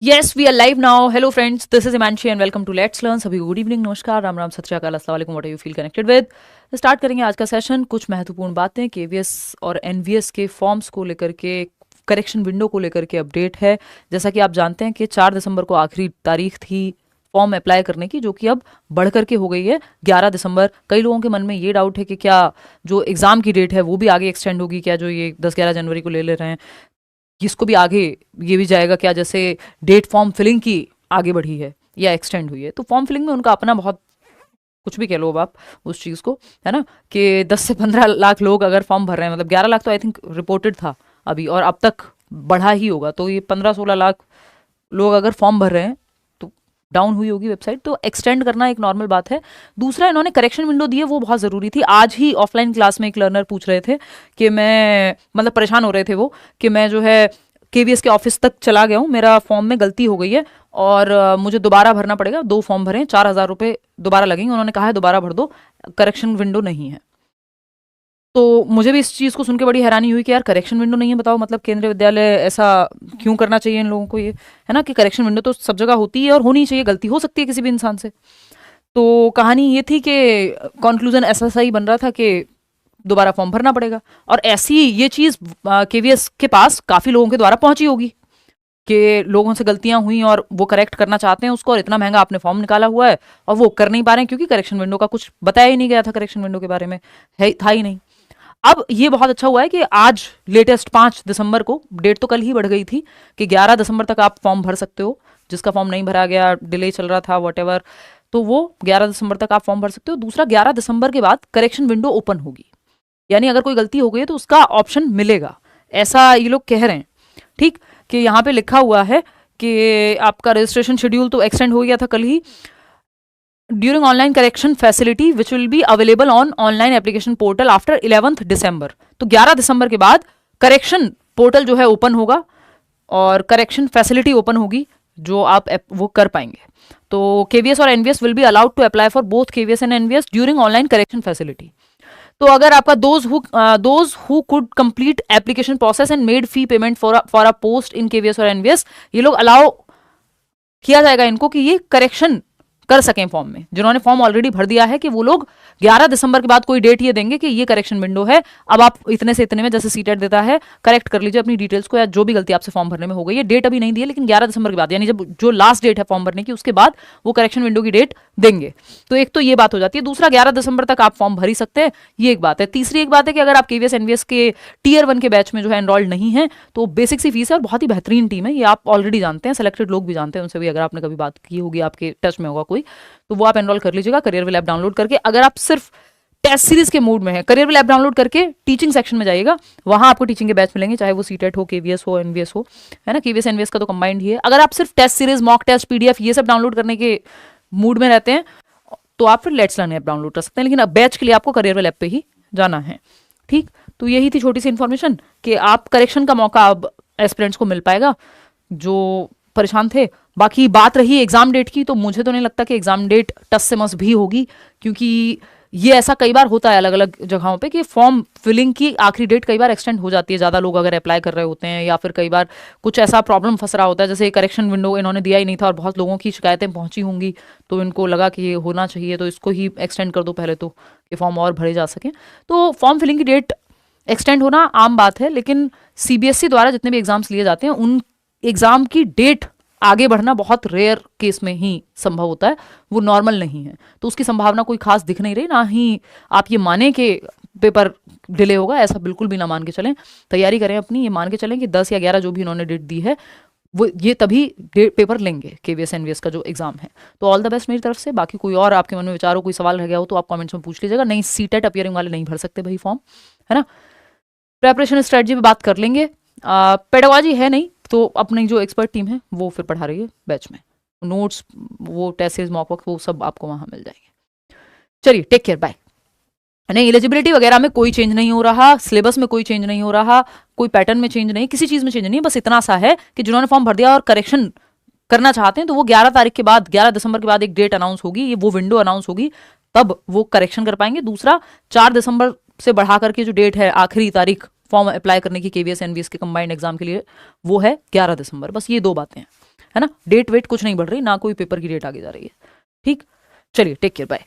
Yes, we are live now. Hello friends, this is Imanshi and welcome to Let's Learn. सभी को good evening, नमस्कार, राम राम, सत श्री अकाल, अस्सलाम वालेकुम, what are you feel connected with. Start करेंगे आज का सेशन। कुछ महत्वपूर्ण बातें केवीएस और एनवीएस के फॉर्म्स को लेकर के, करेक्शन विंडो को लेकर के अपडेट है। जैसा कि आप जानते हैं कि 4 दिसंबर को आखिरी तारीख थी फॉर्म अप्लाई करने की, जो कि अब बढ़ करके हो गई है 11 दिसंबर। कई लोगों के मन में ये डाउट है कि क्या जो एग्ज़ाम की डेट है वो भी आगे एक्सटेंड होगी क्या, जो ये 10-11 जनवरी को ले रहे हैं इसको भी आगे ये भी जाएगा क्या, जैसे डेट फॉर्म फिलिंग की आगे बढ़ी है या एक्सटेंड हुई है। तो फॉर्म फिलिंग में उनका अपना बहुत, कुछ भी कह लो अब आप उस चीज़ को, है ना, कि 10 से 15 लाख लोग अगर फॉर्म भर रहे हैं, मतलब 11 लाख तो आई थिंक रिपोर्टेड था अभी, और अब तक बढ़ा ही होगा, तो ये 15-16 लाख लोग अगर फॉर्म भर रहे हैं तो डाउन हुई होगी वेबसाइट, तो एक्सटेंड करना एक नॉर्मल बात है। दूसरा, इन्होंने करेक्शन विंडो दी है, वो बहुत ज़रूरी थी। आज ही ऑफलाइन क्लास में एक लर्नर पूछ रहे थे कि मैं, मतलब परेशान हो रहे थे वो, कि मैं जो है केवीएस के ऑफिस तक चला गया हूँ, मेरा फॉर्म में गलती हो गई है और मुझे दोबारा भरना पड़ेगा। 2 फॉर्म भरे, 4,000 रुपये दोबारा लगेंगे। उन्होंने कहा है दोबारा भर दो, करेक्शन विंडो नहीं है। तो मुझे भी इस चीज़ को सुन के बड़ी हैरानी हुई कि यार करेक्शन विंडो नहीं है, बताओ, मतलब केंद्रीय विद्यालय ऐसा क्यों करना चाहिए इन लोगों को, ये है ना कि करेक्शन विंडो तो सब जगह होती है और होनी चाहिए, गलती हो सकती है किसी भी इंसान से। तो कहानी ये थी कि कंक्लूजन ऐसा सही बन रहा था कि दोबारा फॉर्म भरना पड़ेगा। और ऐसी ये चीज़ केवीएस के पास काफ़ी लोगों के द्वारा पहुंची होगी कि लोगों से गलतियां हुई और वो करेक्ट करना चाहते हैं उसको, और इतना महंगा आपने फॉर्म निकाला हुआ है और वो कर नहीं पा रहे हैं क्योंकि करेक्शन विंडो का कुछ बताया ही नहीं गया था, करेक्शन विंडो के बारे में था ही नहीं। अब ये बहुत अच्छा हुआ है कि आज लेटेस्ट 5 दिसंबर को, डेट तो कल ही बढ़ गई थी, कि 11 दिसंबर तक आप फॉर्म भर सकते हो। जिसका फॉर्म नहीं भरा गया, डिले चल रहा था, वॉट, तो वो 11 दिसंबर तक आप फॉर्म भर सकते हो। दूसरा, 11 दिसंबर के बाद करेक्शन विंडो ओपन होगी, यानी अगर कोई गलती हो गई है तो उसका ऑप्शन मिलेगा, ऐसा ये लोग कह रहे हैं। ठीक, कि यहाँ पे लिखा हुआ है कि आपका रजिस्ट्रेशन शेड्यूल तो एक्सटेंड हो गया था कल ही। During online correction facility which will be available on online application portal after 11 December. तो 11 दिसंबर के बाद करेक्शन पोर्टल जो है ओपन होगा और करेक्शन फैसिलिटी ओपन होगी, जो आप वो कर पाएंगे। तो केवीएस और NVS will be allowed to apply for both KVS and NVS during online correction facility. तो अगर आपका those who could complete application process and made fee payment for a post in KVS और NVS, ये लोग allow किया जाएगा इनको कि ये करेक्शन कर सकें फॉर्म में। जिन्होंने फॉर्म ऑलरेडी भर दिया है कि वो लोग 11 दिसंबर के बाद कोई डेट ये देंगे कि ये करेक्शन विंडो है, अब आप इतने से इतने में, जैसे सीटेट देता है, करेक्ट कर लीजिए अपनी डिटेल्स को या जो भी गलती आपसे फॉर्म भरने में हो गई है। डेट अभी नहीं दी है, लेकिन 11 दिसंबर के बाद, यानी जब जो लास्ट डेट है फॉर्म भरने की, उसके बाद वो करेक्शन विंडो की डेट देंगे। तो एक तो ये बात हो जाती है। दूसरा, 11 दिसंबर तक आप फॉर्म भर ही सकते हैं, ये एक बात है। तीसरी एक बात है कि अगर आप केवीएस एनवीएस के टीयर 1 के बैच में जो है एनरोल्ड नहीं है, तो बेसिक सी फीस है और बहुत ही बेहतरीन टीम है, ये आप ऑलरेडी जानते हैं, सेलेक्टेड लोग भी जानते हैं उनसे भी, अगर आपने कभी बात की होगी, आपके टच में होगा कोई, तो वो आप एनरोल कर लीजिएगा करियरविल ऐप डाउनलोड करके। अगर आप सिर्फ टेस्ट सीरीज के मूड में है, करियरविल ऐप डाउनलोड करके टीचिंग सेक्शन में जाइएगा, वहां आपको टीचिंग के बैच मिलेंगे, चाहे वो सीटेट हो, केवीएस हो, एनवीएस हो, है ना। केवीएस एनवीएस का तो कंबाइंड ही है। अगर आप सिर्फ test series, mock test, PDF ये सब डाउनलोड करने के मूड में रहते हैं तो आप फिर लेट्स लर्न ऐप डाउनलोड कर सकते हैं, लेकिन अब बैच के लिए आपको करियरविल ऐप पे ही जाना है। ठीक, तो यही थी छोटी सी इन्फॉर्मेशन कि आप करेक्शन का मौका अब एस्पिरेंट्स को मिल पाएगा जो परेशान थे। बाकी बात रही एग्जाम डेट की, तो मुझे तो नहीं लगता कि एग्जाम डेट टस से मस भी होगी, क्योंकि ये ऐसा कई बार होता है अलग अलग जगहों पे कि फॉर्म फिलिंग की आखिरी डेट कई बार एक्सटेंड हो जाती है, ज़्यादा लोग अगर अप्लाई कर रहे होते हैं, या फिर कई बार कुछ ऐसा प्रॉब्लम फंस रहा होता है, जैसे करेक्शन विंडो इन्होंने दिया ही नहीं था और बहुत लोगों की शिकायतें पहुंची होंगी, तो इनको लगा कि ये होना चाहिए, तो इसको ही एक्सटेंड कर दो पहले, तो कि फॉर्म और भरे जा सकें। तो फॉर्म फिलिंग की डेट एक्सटेंड होना आम बात है, लेकिन सीबीएसई द्वारा जितने भी एग्जाम्स लिए जाते हैं, उन एग्जाम की डेट आगे बढ़ना बहुत रेयर केस में ही संभव होता है, वो नॉर्मल नहीं है। तो उसकी संभावना कोई खास दिख नहीं रही, ना ही आप ये माने कि पेपर डिले होगा, ऐसा बिल्कुल भी ना मान के चलें। तैयारी करें अपनी, ये मान के चलें कि 10 या 11 जो भी उन्होंने डेट दी है, वो ये तभी पेपर लेंगे केवीएस एनवीएस का जो एग्जाम है। तो ऑल द बेस्ट मेरी तरफ से। बाकी कोई और आपके मन में विचार हो, कोई सवाल रह गया हो, तो आप कमेंट्स में पूछ लीजिएगा। नहीं, सीटेट अपियरिंग वाले नहीं भर सकते भाई फॉर्म, है ना। प्रेपरेशन स्ट्रेटजी पे बात कर लेंगे। पेडागोजी है नहीं, तो अपनी जो एक्सपर्ट टीम है वो फिर पढ़ा रही है बैच में, नोट्स, वो टेस्ट सीरीज, मॉक वर्क, वो सब आपको वहां मिल जाएंगे। चलिए, टेक केयर, बाय। नहीं, एलिजिबिलिटी वगैरह में कोई चेंज नहीं हो रहा, सिलेबस में कोई चेंज नहीं हो रहा, कोई पैटर्न में चेंज नहीं, किसी चीज में चेंज नहीं, बस इतना सा है कि जिन्होंने फॉर्म भर दिया और करेक्शन करना चाहते हैं, तो वो 11 तारीख के बाद, 11 दिसंबर के बाद एक डेट अनाउंस होगी, ये वो विंडो अनाउंस होगी, तब वो करेक्शन कर पाएंगे। दूसरा, 4 दिसंबर से बढ़ा करके जो डेट है, आखिरी तारीख फॉर्म अप्लाई करने की केवीएस एनवीएस के कंबाइंड एग्जाम के लिए, वो है 11 दिसंबर। बस ये 2 बातें हैं, है ना। डेट वेट कुछ नहीं बढ़ रही, ना कोई पेपर की डेट आगे जा रही है। ठीक, चलिए टेक केयर, बाय।